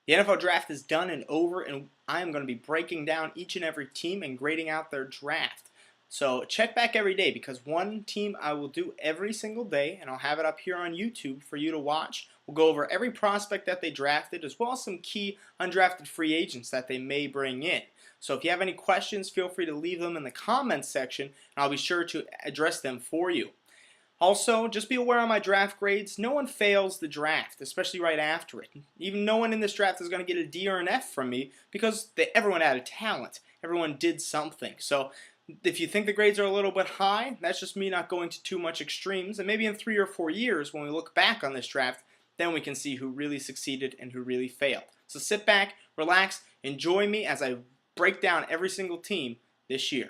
The NFL draft is done and over, and I am going to be breaking down each and every team and grading out their draft. So check back every day, because one team I will do every single day, and I'll have it up here on YouTube for you to watch. We'll go over every prospect that they drafted, as well as some key undrafted free agents that they may bring in. So if you have any questions, feel free to leave them in the comments section, and I'll be sure to address them for you. Also, just be aware on my draft grades, no one fails the draft, especially right after it. Even no one in this draft is going to get a D or an F from me, because everyone had a talent. Everyone did something. So if you think the grades are a little bit high, that's just me not going to too much extremes. And maybe in 3 or 4 years, when we look back on this draft, then we can see who really succeeded and who really failed. So sit back, relax, enjoy me as I break down every single team this year.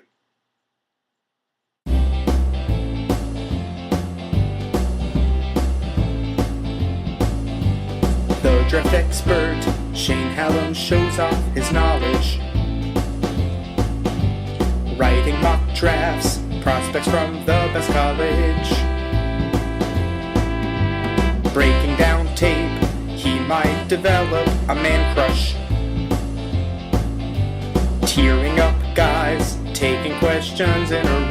The draft expert, Shane Hallam, shows off his knowledge. Writing mock drafts, prospects from the best college. Breaking down tape, he might develop a man crush. Tearing up guys, taking questions in a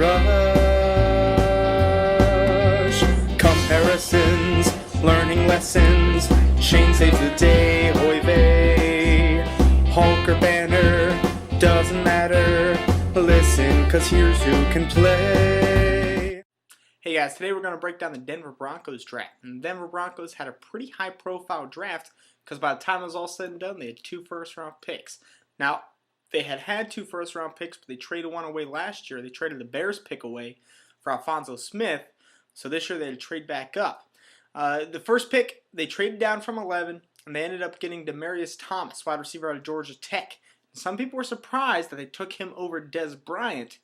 rush. Comparisons, learning lessons, Shane saves the day, oy vey. Hulk or Banner, doesn't matter. Listen, cause here's who can play. Hey guys, today we're going to break down the Denver Broncos draft. And the Denver Broncos had a pretty high profile draft, because by the time it was all said and done, they had 2 first-round picks. Now, they had 2 first-round picks, but they traded one away last year. They traded the Bears pick away for Alphonso Smith, so this year they had to trade back up. The first pick, they traded down from 11, and they ended up getting Demaryius Thomas, wide receiver out of Georgia Tech. Some people were surprised that they took him over Dez Bryant,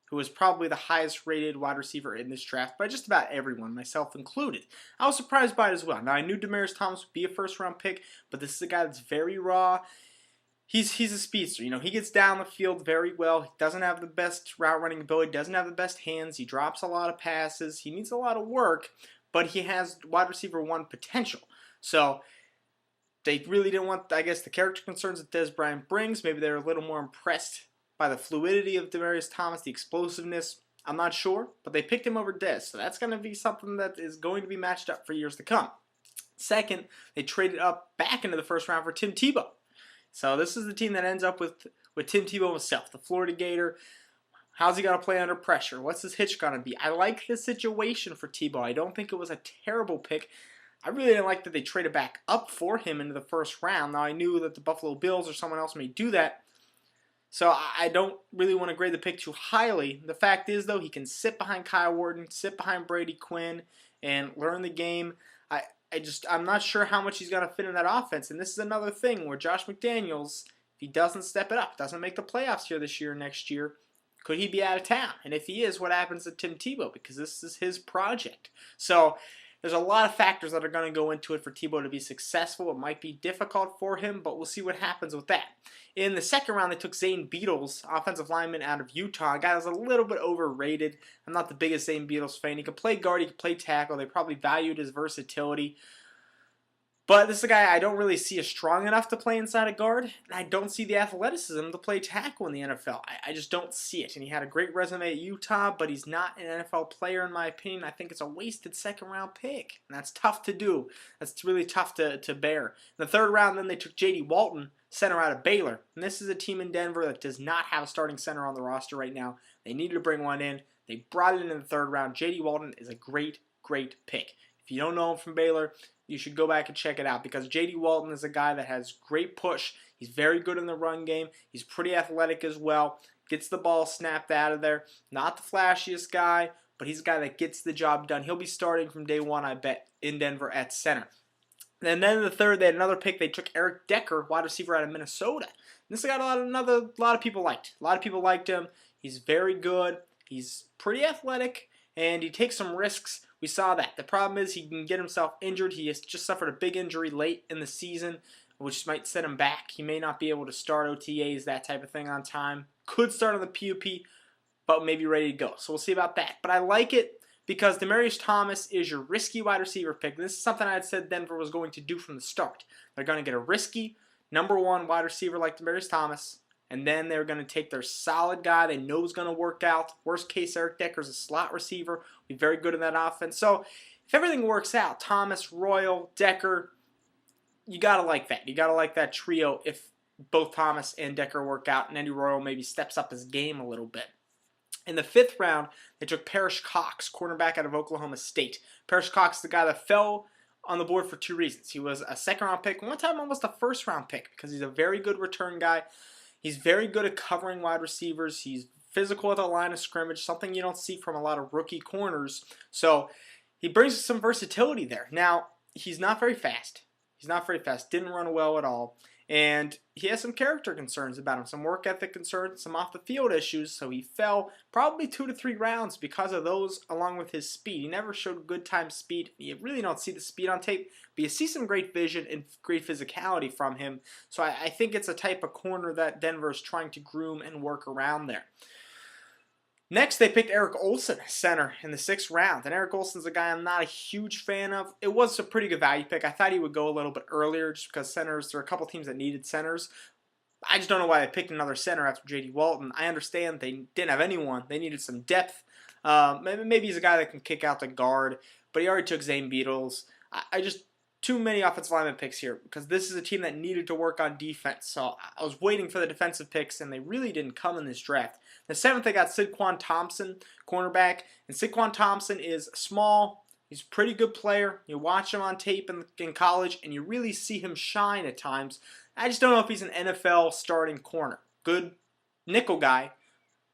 who was probably the highest rated wide receiver in this draft by just about everyone, myself included. I was surprised by it as well. Now, I knew Demaryius Thomas would be a first-round pick, but this is a guy that's very raw. He's a speedster. You know, he gets down the field very well. He doesn't have the best route running ability, doesn't have the best hands. He drops a lot of passes. He needs a lot of work, but he has wide receiver 1 potential. So they really didn't want, I guess, the character concerns that Dez Bryant brings. Maybe they're a little more impressed by the fluidity of Demaryius Thomas, the explosiveness. I'm not sure, but they picked him over Dez, so that's going to be something that is going to be matched up for years to come. Second, they traded up back into the first round for Tim Tebow. So this is the team that ends up with Tim Tebow himself, the Florida Gator. How's he going to play under pressure? What's his hitch going to be? I like the situation for Tebow. I don't think it was a terrible pick. I really didn't like that they traded back up for him into the first round. Now, I knew that the Buffalo Bills or someone else may do that, so I don't really want to grade the pick too highly. The fact is, though, he can sit behind Kyle Walton, sit behind Brady Quinn, and learn the game. I'm not sure how much he's going to fit in that offense, and this is another thing where Josh McDaniels, if he doesn't step it up, doesn't make the playoffs here this year or next year, could he be out of town? And if he is, what happens to Tim Tebow? Because this is his project. So there's a lot of factors that are going to go into it for Tebow to be successful. It might be difficult for him, but we'll see what happens with that. In the second round, they took Zane Beadles, offensive lineman out of Utah. A guy that's a little bit overrated. I'm not the biggest Zane Beadles fan. He could play guard, he could play tackle. They probably valued his versatility. But this is a guy I don't really see as strong enough to play inside a guard, and I don't see the athleticism to play tackle in the NFL. I just don't see it. And he had a great resume at Utah, but he's not an NFL player in my opinion. I think it's a wasted second-round pick, and that's tough to do. That's really tough to bear. In the third round, then they took J.D. Walton, center out of Baylor. And this is a team in Denver that does not have a starting center on the roster right now. They needed to bring one in. They brought it in the third round. J.D. Walton is a great, great pick. If you don't know him from Baylor, you should go back and check it out, because J.D. Walton is a guy that has great push. He's very good in the run game. He's pretty athletic as well. Gets the ball snapped out of there. Not the flashiest guy, but he's a guy that gets the job done. He'll be starting from day 1, I bet, in Denver at center. And then in the third, they had another pick. They took Eric Decker, wide receiver out of Minnesota. And this got a lot of people liked. A lot of people liked him. He's very good. He's pretty athletic, and he takes some risks. We saw that. The problem is he can get himself injured. He has just suffered a big injury late in the season, which might set him back. He may not be able to start OTAs, that type of thing on time. Could start on the PUP, but maybe ready to go. So we'll see about that. But I like it because Demaryius Thomas is your risky wide receiver pick. This is something I had said Denver was going to do from the start. They're going to get a risky, number one wide receiver like Demaryius Thomas, and then they're going to take their solid guy they know is going to work out. Worst case, Eric Decker's a slot receiver. Be very good in that offense. So if everything works out, Thomas, Royal, Decker, you got to like that. You got to like that trio if both Thomas and Decker work out, and Andy Royal maybe steps up his game a little bit. In the 5th round, they took Perrish, cornerback out of Oklahoma State. Perrish is the guy that fell on the board for 2 reasons. He was a 2nd-round pick, one time almost a 1st-round pick, because he's a very good return guy. He's very good at covering wide receivers. He's physical at the line of scrimmage, something you don't see from a lot of rookie corners. So he brings some versatility there. Now, he's not very fast. Didn't run well at all. And he has some character concerns about him, some work ethic concerns, some off-the-field issues, so he fell probably 2 to 3 rounds because of those, along with his speed. He never showed good time speed. You really don't see the speed on tape, but you see some great vision and great physicality from him. So I think it's a type of corner that Denver is trying to groom and work around there. Next, they picked Eric Olsen, center, in the 6th round. And Eric Olsen's a guy I'm not a huge fan of. It was a pretty good value pick. I thought he would go a little bit earlier just because centers, there are a couple teams that needed centers. I just don't know why they picked another center after J.D. Walton. I understand they didn't have anyone. They needed some depth. Maybe he's a guy that can kick out the guard, but he already took Zane Beadles. I just too many offensive lineman picks here because this is a team that needed to work on defense. So I was waiting for the defensive picks, and they really didn't come in this draft. The 7th, they got Syd'Quan Thompson, cornerback. And Syd'Quan Thompson is small. He's a pretty good player. You watch him on tape in college, and you really see him shine at times. I just don't know if he's an NFL starting corner. Good nickel guy,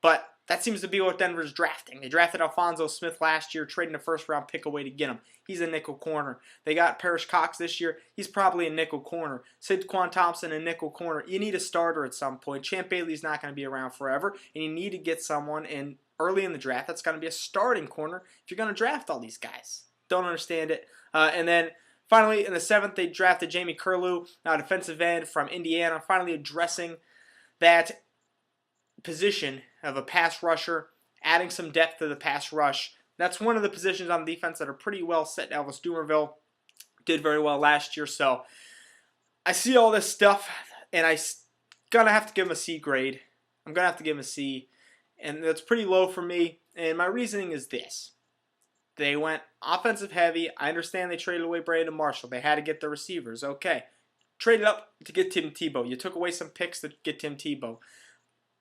but that seems to be what Denver's drafting. They drafted Alphonso Smith last year, trading a 1st-round pick away to get him. He's a nickel corner. They got Perrish this year. He's probably a nickel corner. Syd'Quan Thompson, a nickel corner. You need a starter at some point. Champ Bailey's not going to be around forever, and you need to get someone in early in the draft that's going to be a starting corner if you're going to draft all these guys. Don't understand it. And then finally, in the 7th, they drafted Jammie Kirlew, now defensive end from Indiana, finally addressing that position of a pass rusher, adding some depth to the pass rush. That's one of the positions on defense that are pretty well set. Elvis Dumervil did very well last year, so I see all this stuff, and I'm going to have to give him a C grade. I'm going to have to give him a C, and that's pretty low for me, and my reasoning is this. They went offensive heavy. I understand they traded away Brandon Marshall. They had to get the receivers. Okay. Traded up to get Tim Tebow. You took away some picks to get Tim Tebow.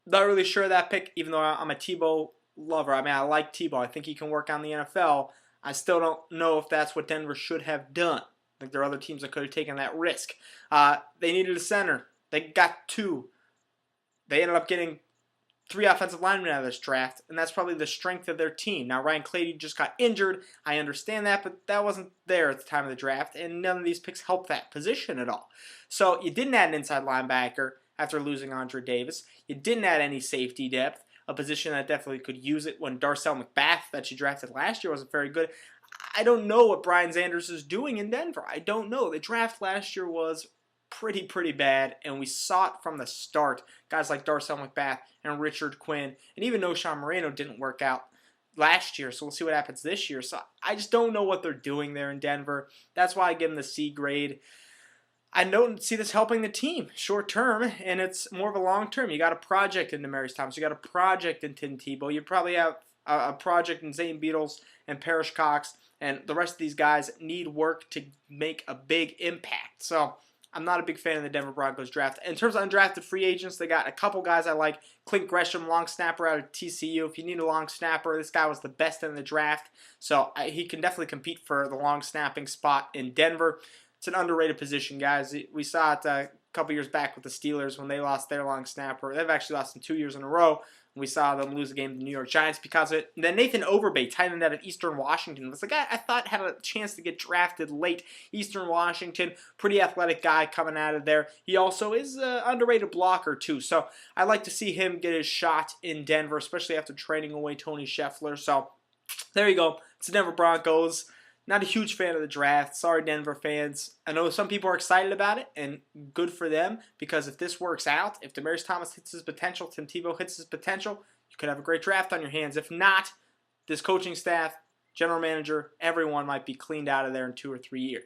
Not really sure of that pick, even though I'm a Tebow lover. I mean, I like Tebow. I think he can work on the NFL. I still don't know if that's what Denver should have done. I think there are other teams that could have taken that risk. They needed a center. They got 2. They ended up getting 3 offensive linemen out of this draft, and that's probably the strength of their team. Now, Ryan Clady just got injured. I understand that, but that wasn't there at the time of the draft, and none of these picks helped that position at all. So you didn't add an inside linebacker after losing Andre Davis. You didn't add any safety depth, a position that definitely could use it when Darcel McBath, that you drafted last year, wasn't very good. I don't know what Brian Sanders is doing in Denver. I don't know. The draft last year was pretty bad, and we saw it from the start. Guys like Darcel McBath and Richard Quinn, and even Noshawn Moreno didn't work out last year, so we'll see what happens this year. So I just don't know what they're doing there in Denver. That's why I give them the C grade. I don't see this helping the team short term, and it's more of a long term. You got a project in Demaryius Thomas. You got a project in Tim Tebow. You probably have a project in Zane Beadles and Perrish, and the rest of these guys need work to make a big impact. So I'm not a big fan of the Denver Broncos draft. In terms of undrafted free agents, they got a couple guys I like. Clint Gresham, long snapper out of TCU. If you need a long snapper, this guy was the best in the draft. So he can definitely compete for the long snapping spot in Denver. It's an underrated position, guys. We saw it a couple years back with the Steelers when they lost their long snapper. They've actually lost them 2 years in a row. We saw them lose the game to the New York Giants because of it. And then Nathan Overbay, tight end out of Eastern Washington, was the guy I thought had a chance to get drafted late. Eastern Washington, pretty athletic guy coming out of there. He also is an underrated blocker, too. So I'd like to see him get his shot in Denver, especially after trading away Tony Scheffler. So there you go. It's the Denver Broncos. Not a huge fan of the draft. Sorry, Denver fans. I know some people are excited about it, and good for them, because if this works out, if Demaryius Thomas hits his potential, Tim Tebow hits his potential, you could have a great draft on your hands. If not, this coaching staff, general manager, everyone might be cleaned out of there in 2 or 3 years.